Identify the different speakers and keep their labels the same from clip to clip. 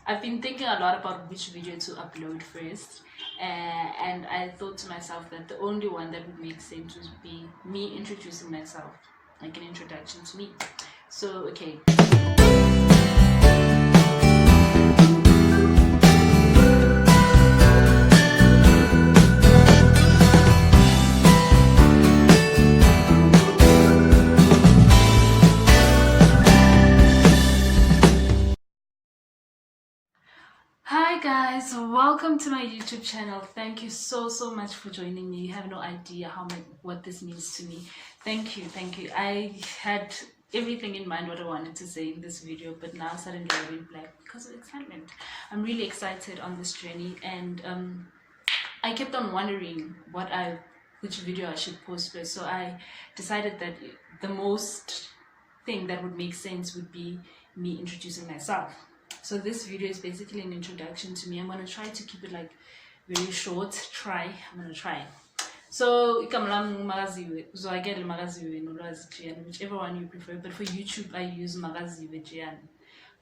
Speaker 1: I've been thinking a lot about which video to upload first, and I thought to myself that the only one that would make sense would be me introducing myself, like an introduction to me. So, okay. Hi guys, welcome to my YouTube channel. Thank you so much for joining me. You have no idea what this means to me. Thank you. I had everything in mind what I wanted to say in this video, but now suddenly I went black because of excitement. I'm really excited on this journey, and I kept on wondering which video I should post first. So I decided that the most thing that would make sense would be me introducing myself. So this video is basically an introduction to me. I'm going to try to keep it like very short. I'm going to try. So whichever one you prefer, but for YouTube I use Magaziwe Jian.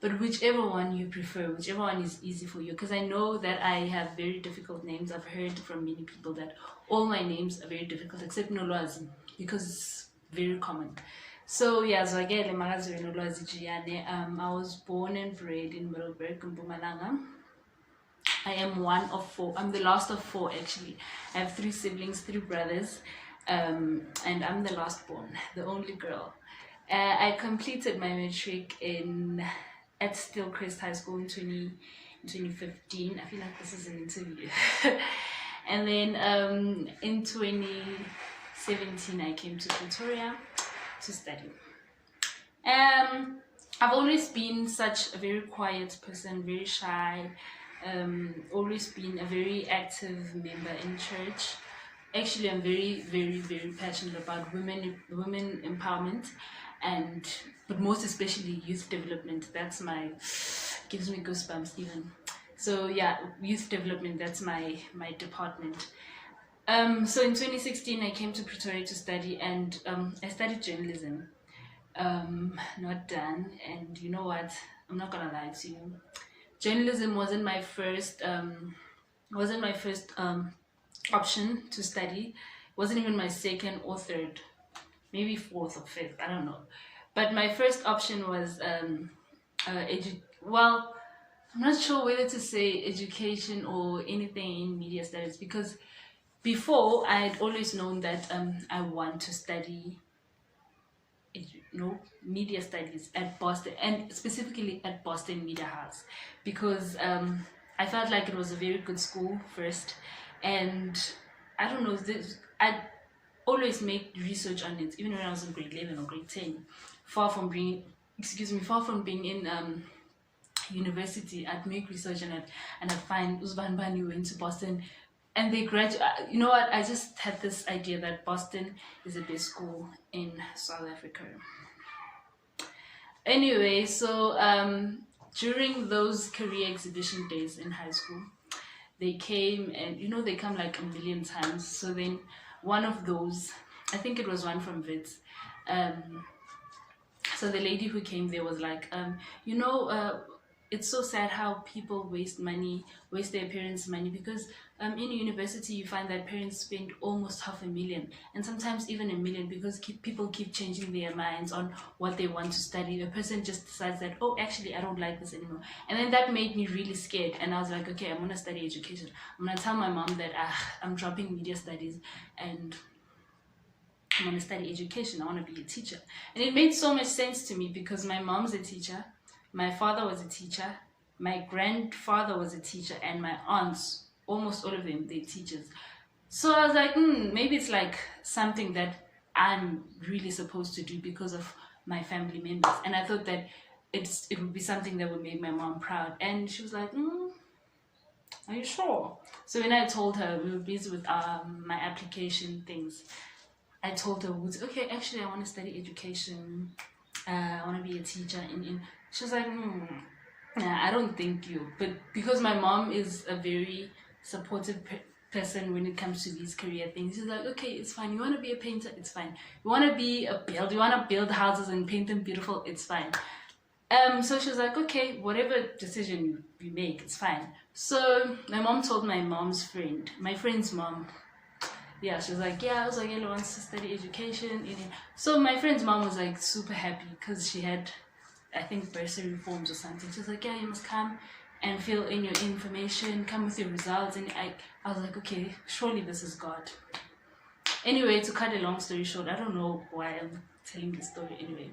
Speaker 1: But whichever one you prefer, whichever one is easy for you, because I know that I have very difficult names. I've heard from many people that all my names are very difficult except Nolwazi, because it's very common. So yeah, I was born and bred in Middleburg, Mpumalanga. I am one of four. I'm the last of four actually. I have 3 siblings, 3 brothers, and I'm the last born, the only girl. I completed my matric at Stillcrest High School in 2015. I feel like this is an interview. And then in 2017 I came to Pretoria to study. I've always been such a very quiet person, very shy, always been a very active member in church. Actually, I'm very passionate about women empowerment, but most especially youth development. That's gives me goosebumps even. So yeah, youth development, that's my department. So in 2016 I came to Pretoria to study, and I studied journalism. Not done, and you know what, I'm not gonna lie to you, journalism wasn't my first option to study. It wasn't even my second or third, maybe fourth or fifth, I don't know. But my first option was well, I'm not sure whether to say education or anything in media studies, because before I had always known that I want to study media studies at Boston, and specifically at Boston Media House, because I felt like it was a very good school first, and I don't know, I always made research on it even when I was in grade 11 or grade 10. Far from being in university, I'd make research on it, and I'd find Uzban Bani went to Boston and they graduate. You know what, I just had this idea that Boston is the best school in South Africa. Anyway, so during those career exhibition days in high school, they came, and they come like a million times. So then one of those, I think it was one from Wits, so the lady who came there was like, it's so sad how people waste their parents' money, because in university you find that parents spend almost $500,000 and sometimes even $1 million, because people keep changing their minds on what they want to study. The person just decides that, oh, actually I don't like this anymore, and then that made me really scared, and I was like, okay, I'm gonna study education. I'm gonna tell my mom that I'm dropping media studies and I want to study education. I want to be a teacher. And it made so much sense to me, because my mom's a teacher, my father was a teacher, my grandfather was a teacher, and my aunts, almost all of them, they're teachers. So I was like, maybe it's like something that I'm really supposed to do because of my family members. And I thought that it would be something that would make my mom proud. And she was like, are you sure? So when I told her, we were busy with my application things, I told her, okay, actually I want to study education, I want to be a teacher. She was like, I don't think you. But because my mom is a very supportive person when it comes to these career things, she's like, okay, it's fine. You want to be a painter? It's fine. You want to build houses and paint them beautiful? It's fine. So she was like, okay, whatever decision you make, it's fine. So my mom told my friend's mom, yeah, she was like, yeah, Uzogelo wants to study education. So my friend's mom was like super happy because she had, I think, bursary forms or something. She was like, yeah, you must come and fill in your information, come with your results. And I was like, okay, surely this is God. Anyway, to cut a long story short, I don't know why I'm telling this story anyway.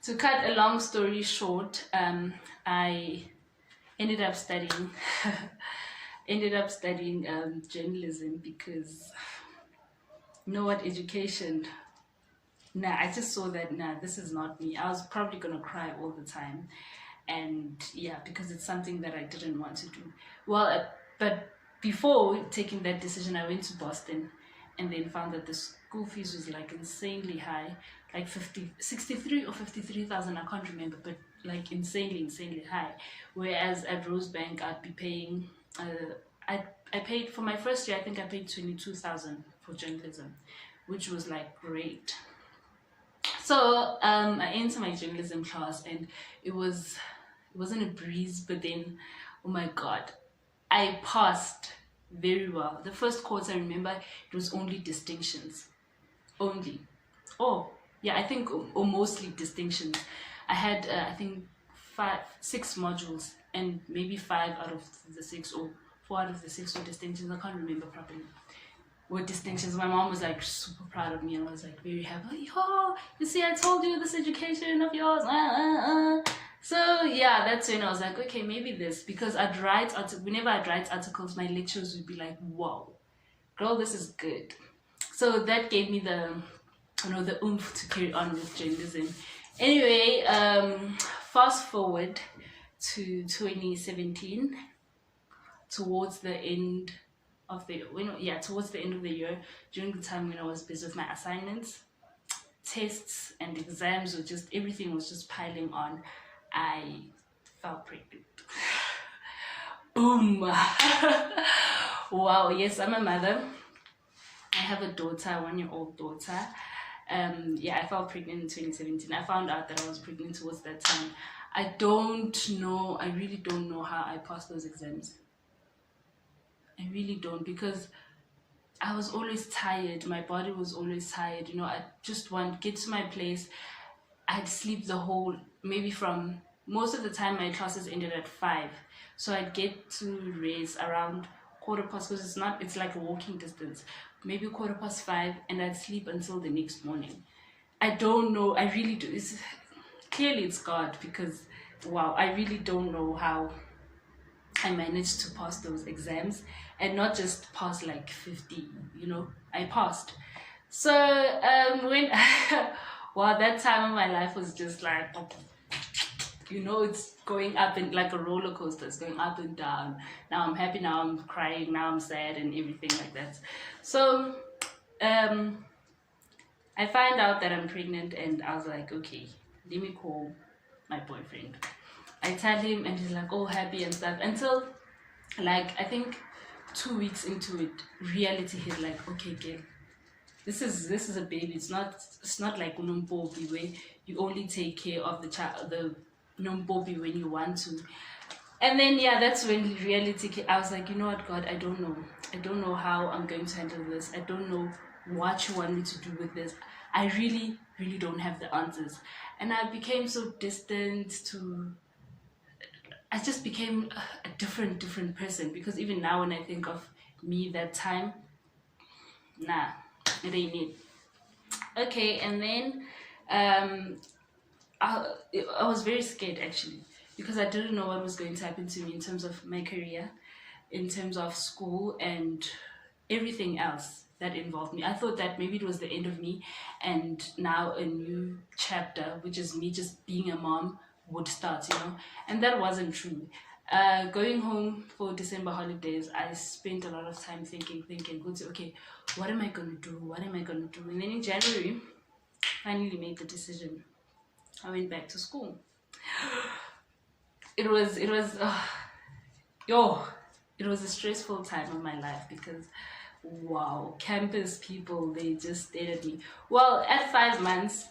Speaker 1: To cut a long story short, I ended up studying journalism because you know what, education. Nah, I just saw that. Nah, this is not me. I was probably gonna cry all the time, and yeah, because it's something that I didn't want to do. Well, but before taking that decision, I went to Boston, and then found that the school fees was like insanely high, like 63 or 53,000. I can't remember, but like insanely high. Whereas at Rosebank, I'd be paying. I paid for my first year. I think I paid 22,000 for journalism, which was like great. So I entered my journalism class, and it wasn't a breeze, but then, oh my god, I passed very well. The first course, I remember, it was only distinctions, only. Oh yeah, I think, or mostly distinctions. I had I think 6 modules, and maybe 5 out of the 6, or 4 out of the 6 were distinctions. I can't remember properly. With distinctions. My mom was like super proud of me, and I was like very happy. Like, oh, you see, I told you this education of yours. So yeah, that's when I was like, okay, maybe this, because whenever I'd write articles, my lecturers would be like, wow, girl, this is good. So that gave me the oomph to carry on with journalism. Anyway, fast forward to 2017, towards the end of the year, during the time when I was busy with my assignments, tests and exams, or just everything was just piling on, I fell pregnant. Boom. Wow, yes, I'm a mother. I have a daughter, a 1-year-old daughter. I fell pregnant in 2017. I found out that I was pregnant towards that time. I really don't know how I passed those exams. I really don't, because I was always tired. My body was always tired. I just get to my place. I'd sleep maybe from most of the time my classes ended at 5. So I'd get to race around 1/4 past, because it's like a walking distance, maybe 1/4 past 5, and I'd sleep until the next morning. I don't know. I really do. Clearly it's God, because wow, I really don't know how I managed to pass those exams, and not just pass like 50, I passed. So when wow, that time of my life was just like, it's going up, and like a roller coaster. It's going up and down. Now I'm happy, now I'm crying, now I'm sad, and everything like that. So I find out that I'm pregnant, and I was like, okay, let me call my boyfriend. I tell him, and he's like, oh, happy and stuff, until like I think 2 weeks into it, reality hit. Like, okay, girl, this is a baby. It's not like unombobi, where you only take care of the child, the unombobi, when you want to. And then that's when reality came. I was like, you know what, God, I don't know how I'm going to handle this. I don't know what you want me to do with this. I really don't have the answers. And I became so distant I just became a different person, because even now when I think of me that time, nah, it ain't it. Okay, and then I was very scared, actually, because I didn't know what was going to happen to me in terms of my career, in terms of school, and everything else that involved me. I thought that maybe it was the end of me, and now a new chapter, which is me just being a mom, would start, and that wasn't true. Going home for December holidays, I spent a lot of time thinking, okay, what am I going to do? And then in January, finally made the decision. I went back to school. It was a stressful time of my life, because wow, campus people, they just stared at me. Well, at 5 months,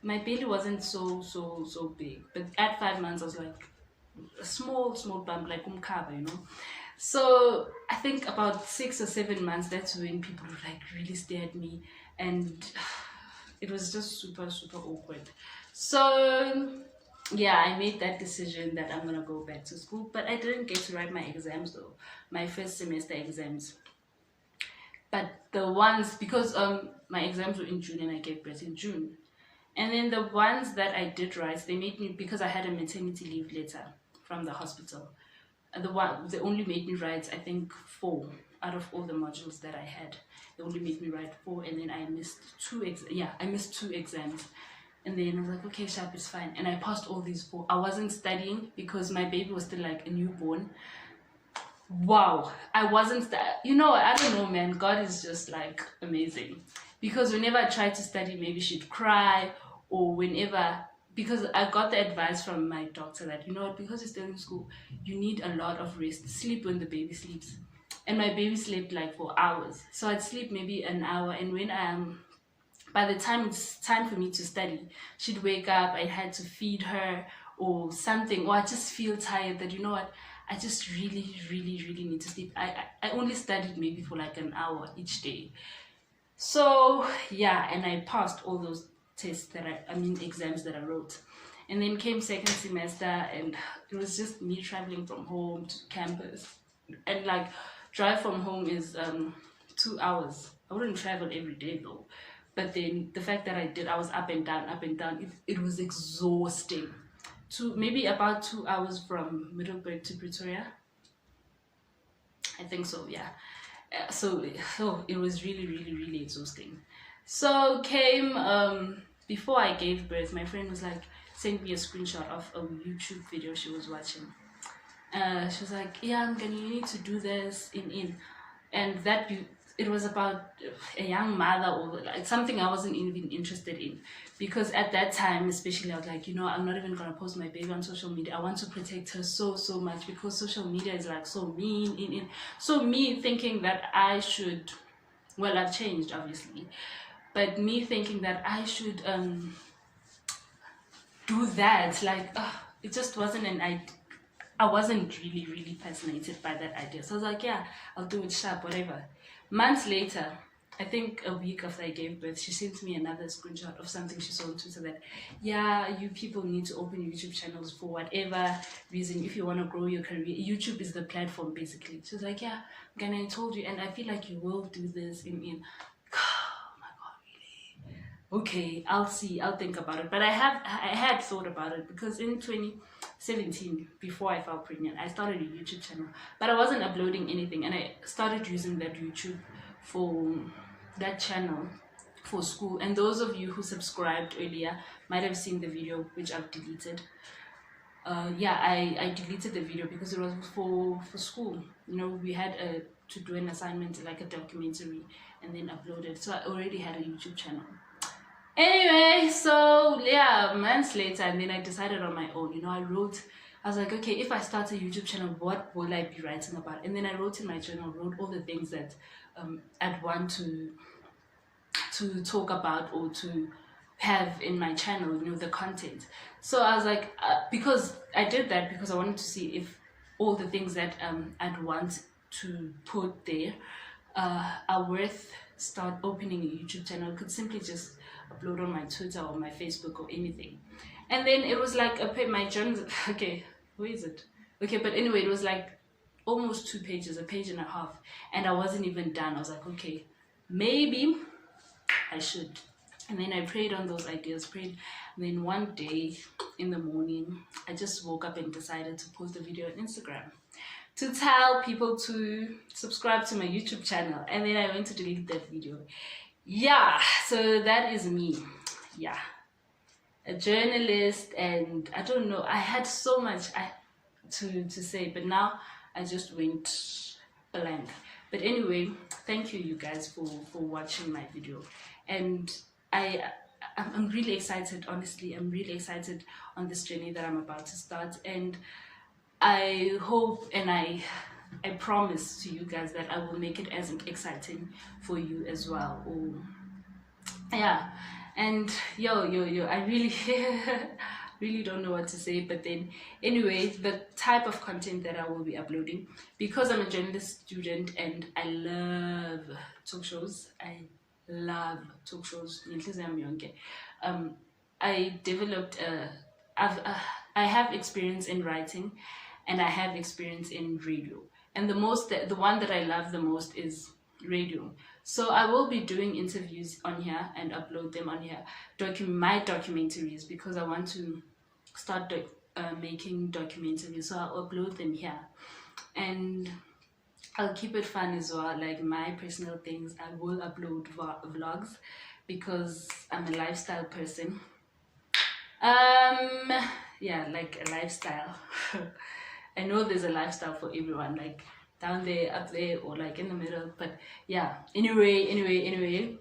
Speaker 1: my belly wasn't so big, but at 5 months I was like a small bump, like umkaba, you know. So I think about 6 or 7 months, that's when people would like really stare at me, and it was just super awkward. So yeah, I made that decision that I'm gonna go back to school, but I didn't get to write my exams though, my first semester exams. But the ones, because my exams were in June and I gave birth in June, and then the ones that I did write, they made me, because I had a maternity leave letter from the hospital. They only made me write, I think, 4 out of all the modules that I had. They only made me write 4, and then I missed I missed 2 exams. And then I was like, okay, sharp, it's fine. And I passed all these 4. I wasn't studying because my baby was still like a newborn. Wow, I wasn't I don't know, man. God is just like amazing, because whenever I tried to study, maybe she'd cry, or whenever, because I got the advice from my doctor that, you know what, because you're still in school, you need a lot of rest. Sleep when the baby sleeps. And my baby slept like for hours, so I'd sleep maybe an hour, and when by the time it's time for me to study, she'd wake up, I had to feed her or something, or I just feel tired that, you know what, I just really need to sleep. I only studied maybe for like an hour each day. So yeah, and I passed all those tests exams that I wrote. And then came second semester, and it was just me traveling from home to campus. And like, drive from home is 2 hours. I wouldn't travel every day though. But then the fact that I was up and down, it was exhausting. Maybe about 2 hours from Middleburg to Pretoria. I think so, yeah. So it was really exhausting. So came before I gave birth, my friend was like, sent me a screenshot of a YouTube video she was watching. She was like, yeah, you need to do this and it was about a young mother, or like something I wasn't even interested in, because at that time especially I was like, I'm not even gonna post my baby on social media. I want to protect her so much, because social media is like so mean. So me thinking that I should, well, I've changed obviously, but me thinking that I should do that, like it just wasn't an idea. I wasn't really fascinated by that idea. So I was like, yeah, I'll do it sharp, whatever. Months later, I think a week after I gave birth, she sent me another screenshot of something she saw on Twitter that, yeah, you people need to open YouTube channels for whatever reason. If you want to grow your career, YouTube is the platform, basically. She was like, yeah, Ghana, I told you, and I feel like you will do this in. Oh my God, really? Okay, I'll see. I'll think about it. But I had thought about it, because in 2017, before I fell pregnant, I started a YouTube channel, but I wasn't uploading anything, and I started using that YouTube for that channel for school. And those of you who subscribed earlier might have seen the video, which I've deleted. I deleted the video because it was for school. We had to do an assignment, like a documentary, and then upload it. So I already had a YouTube channel. Anyway, so yeah, months later, and then I decided on my own. I was like, okay, if I start a YouTube channel, what will I be writing about? And then I wrote in my journal, wrote all the things that I'd want to talk about or to have in my channel, the content. So I was like, because I did that because I wanted to see if all the things that I'd want to put there are worth start opening a YouTube channel. I could simply just upload on my Twitter or my Facebook or anything. And then it was like my journal. Okay, where is it? Okay, but anyway, it was like almost 2 pages, a page and a half, and I wasn't even done. I was like, okay, maybe I should. And then I prayed on those ideas, and then one day in the morning, I just woke up and decided to post a video on Instagram to tell people to subscribe to my YouTube channel. And then I went to delete that video. Yeah, so that is me. Yeah, a journalist, and I don't know, I had so much to say, but now I just went blank. But anyway, thank you guys for watching my video, and I'm really excited. Honestly, I'm really excited on this journey that I'm about to start, and I hope and I promise to you guys that I will make it as exciting for you as well. Yeah, And yo, I really really don't know what to say. But then anyway, the type of content that I will be uploading, because I'm a journalist student and I love talk shows. I love talk shows. um I developed I have experience in writing, and I have experience in radio. And the one that I love the most is radio. So I will be doing interviews on here and upload them on here. My documentaries, because I want to start making documentaries. So I'll upload them here, and I'll keep it fun as well. Like my personal things, I will upload vlogs, because I'm a lifestyle person. Um, yeah, like a lifestyle. I know there's a lifestyle for everyone, like down there, up there, or like in the middle. But yeah, anyway.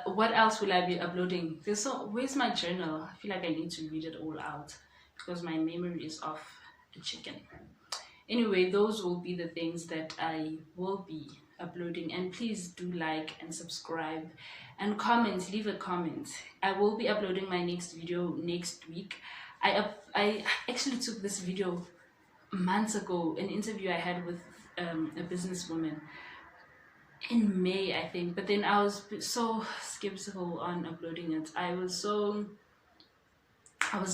Speaker 1: What else will I be uploading? Where's my journal? I feel like I need to read it all out, because my memory is off the chicken. Anyway, those will be the things that I will be uploading. And please do like and subscribe and comment. Leave a comment. I will be uploading my next video next week. I actually took this video months ago, an interview I had with a businesswoman in May, I think. But then I was so skeptical on uploading it. I was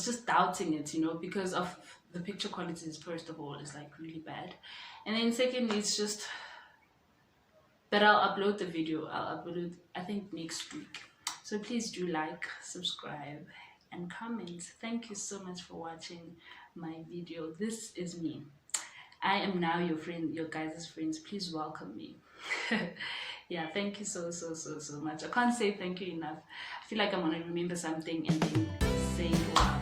Speaker 1: just doubting it, because of the picture quality. First of all, is like really bad, and then secondly, it's just that I'll upload the video. I'll upload it, I think, next week. So please do like, subscribe, and comment. Thank you so much for watching my video. This is me. I am now your friend, your guys' friends. Please welcome me. Yeah, thank you so much. I can't say thank you enough. I feel like I'm gonna remember something and then say it out.